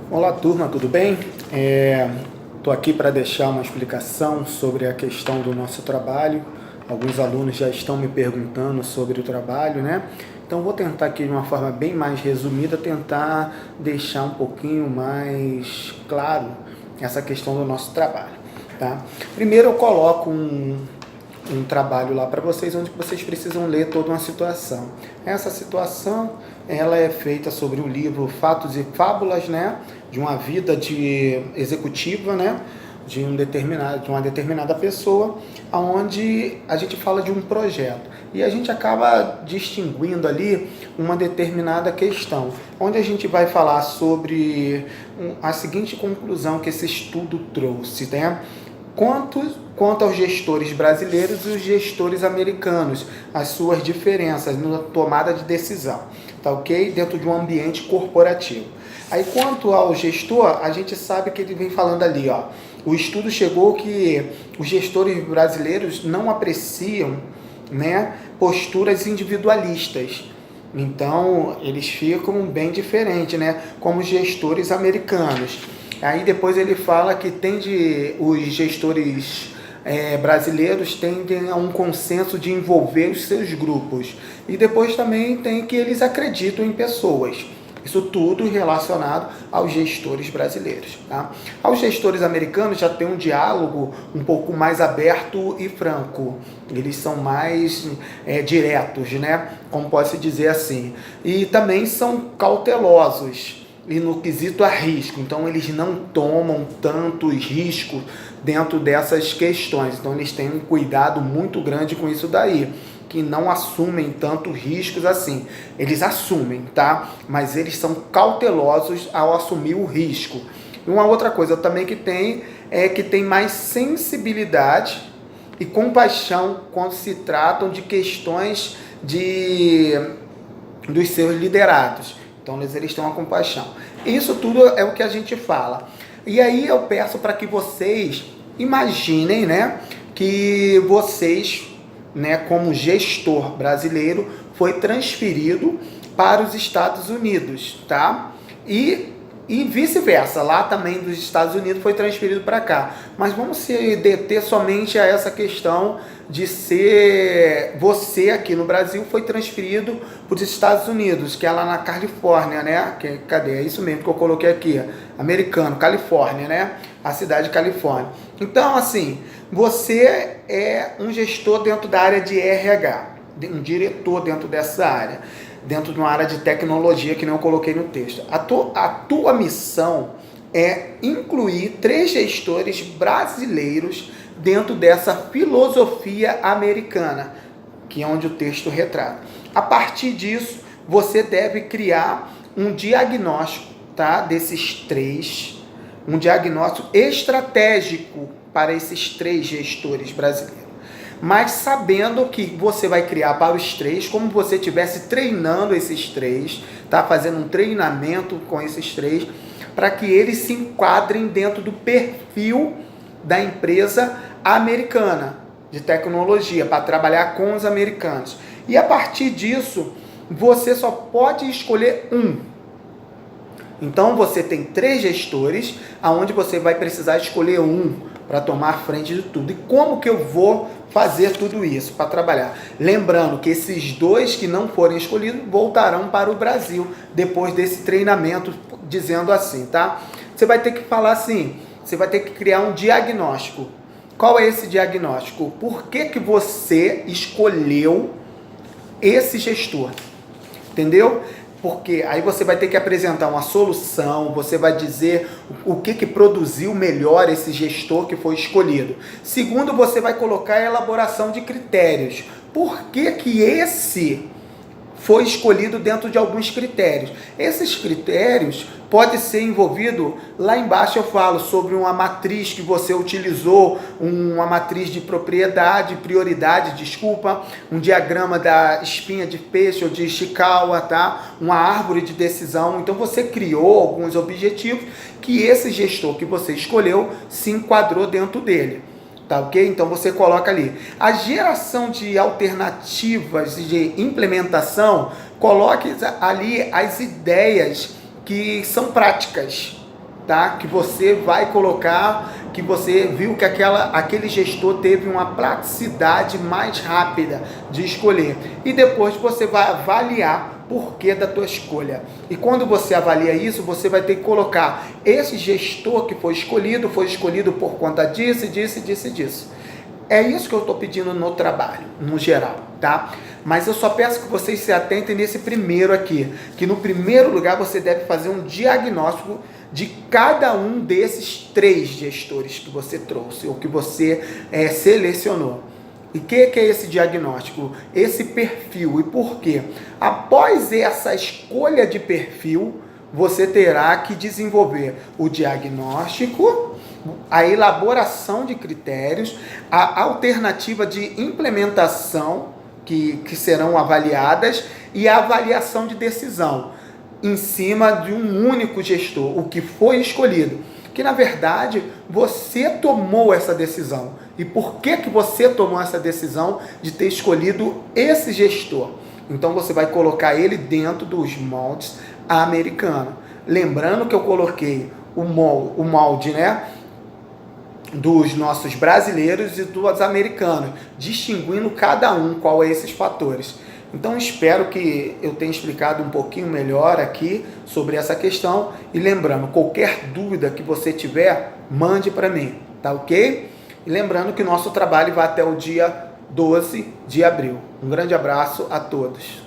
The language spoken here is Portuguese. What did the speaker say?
Olá, turma, tudo bem? Estou aqui para deixar uma explicação sobre a questão do nosso trabalho. Alguns alunos já estão me perguntando sobre o trabalho, né? Então, vou tentar aqui de uma forma bem mais resumida, tentar deixar um pouquinho mais claro essa questão do nosso trabalho, tá? Primeiro, eu coloco um trabalho lá para vocês, onde vocês precisam ler toda uma situação. Essa situação, ela é feita sobre o livro Fatos e Fábulas, né, de uma vida de executiva, né, de uma determinada pessoa, onde a gente fala de um projeto. E a gente acaba distinguindo ali uma determinada questão, onde a gente vai falar sobre a seguinte conclusão que esse estudo trouxe, né? Quanto aos gestores brasileiros e os gestores americanos, as suas diferenças na tomada de decisão, tá ok? Dentro de um ambiente corporativo. Aí, quanto ao gestor, a gente sabe que ele vem falando ali, ó, o estudo chegou que os gestores brasileiros não apreciam, né, posturas individualistas. Então, eles ficam bem diferentes, né, como os gestores americanos. Aí depois ele fala que os gestores brasileiros tendem a um consenso de envolver os seus grupos. E depois também tem que eles acreditam em pessoas. Isso tudo relacionado aos gestores brasileiros. Tá? Aos gestores americanos já tem um diálogo um pouco mais aberto e franco. Eles são mais diretos, né? Como pode-se dizer assim. E também são cautelosos e no quesito a risco, então eles não tomam tantos riscos dentro dessas questões, então eles têm um cuidado muito grande com isso daí, que não assumem tanto riscos assim, eles assumem, tá? Mas eles são cautelosos ao assumir o risco. E uma outra coisa também que tem é que tem mais sensibilidade e compaixão quando se tratam de questões dos seus liderados. Então, eles têm uma compaixão. Isso tudo é o que a gente fala. E aí eu peço para que vocês imaginem, né, que vocês, né, como gestor brasileiro, foi transferido para os Estados Unidos, tá? E vice-versa, lá também dos Estados Unidos foi transferido para cá. Mas vamos se deter somente a essa questão de ser você aqui no Brasil foi transferido para os Estados Unidos, que é lá na Califórnia, né? Cadê? É isso mesmo que eu coloquei aqui, americano, Califórnia, né? A cidade de Califórnia. Então, assim, você é um gestor dentro da área de RH, um diretor dentro dessa área, dentro de uma área de tecnologia que não eu coloquei no texto. A tua missão é incluir 3 gestores brasileiros dentro dessa filosofia americana, que é onde o texto retrata. A partir disso, você deve criar um diagnóstico, tá, desses 3, um diagnóstico estratégico para esses 3 gestores brasileiros. Mas sabendo que você vai criar para os 3, como você estivesse treinando esses 3, tá? Fazendo um treinamento com esses 3, para que eles se enquadrem dentro do perfil da empresa americana de tecnologia, para trabalhar com os americanos. E a partir disso, você só pode escolher um. Então você tem 3 gestores, aonde você vai precisar escolher um para tomar a frente de tudo. E como que eu vou fazer tudo isso para trabalhar? Lembrando que esses 2 que não forem escolhidos voltarão para o Brasil depois desse treinamento, dizendo assim, tá? Você vai ter que falar assim, você vai ter que criar um diagnóstico. Qual é esse diagnóstico? Por que você escolheu esse gestor? Entendeu? Porque aí você vai ter que apresentar uma solução, você vai dizer o que produziu melhor esse gestor que foi escolhido. Segundo, você vai colocar a elaboração de critérios. Por que esse foi escolhido dentro de alguns critérios? Esses critérios podem ser envolvidos, lá embaixo eu falo sobre uma matriz que você utilizou, uma matriz de prioridade, um diagrama da espinha de peixe ou de Ishikawa, tá? Uma árvore de decisão. Então você criou alguns objetivos que esse gestor que você escolheu se enquadrou dentro dele. Tá ok? Então você coloca ali. A geração de alternativas de implementação, coloque ali as ideias que são práticas. tá? Que você vai colocar, que você viu que aquele gestor teve uma praticidade mais rápida de escolher. E depois você vai avaliar porquê da tua escolha. E quando você avalia isso, você vai ter que colocar esse gestor que foi escolhido por conta disso, disso, disso e disso. É isso que eu estou pedindo no trabalho, no geral, tá? Mas eu só peço que vocês se atentem nesse primeiro aqui, que no primeiro lugar você deve fazer um diagnóstico de cada um desses 3 gestores que você trouxe, ou que você selecionou. E o que é esse diagnóstico? Esse perfil. E por quê? Após essa escolha de perfil, você terá que desenvolver o diagnóstico, a elaboração de critérios, a alternativa de implementação que serão avaliadas e a avaliação de decisão em cima de um único gestor, o que foi escolhido. Que na verdade você tomou essa decisão. E por que você tomou essa decisão de ter escolhido esse gestor? Então você vai colocar ele dentro dos moldes americanos. Lembrando que eu coloquei o molde, né, dos nossos brasileiros e dos americanos, distinguindo cada um qual é esses fatores. Então espero que eu tenha explicado um pouquinho melhor aqui sobre essa questão. E lembrando, qualquer dúvida que você tiver, mande para mim, tá ok? E lembrando que o nosso trabalho vai até o dia 12 de abril. Um grande abraço a todos.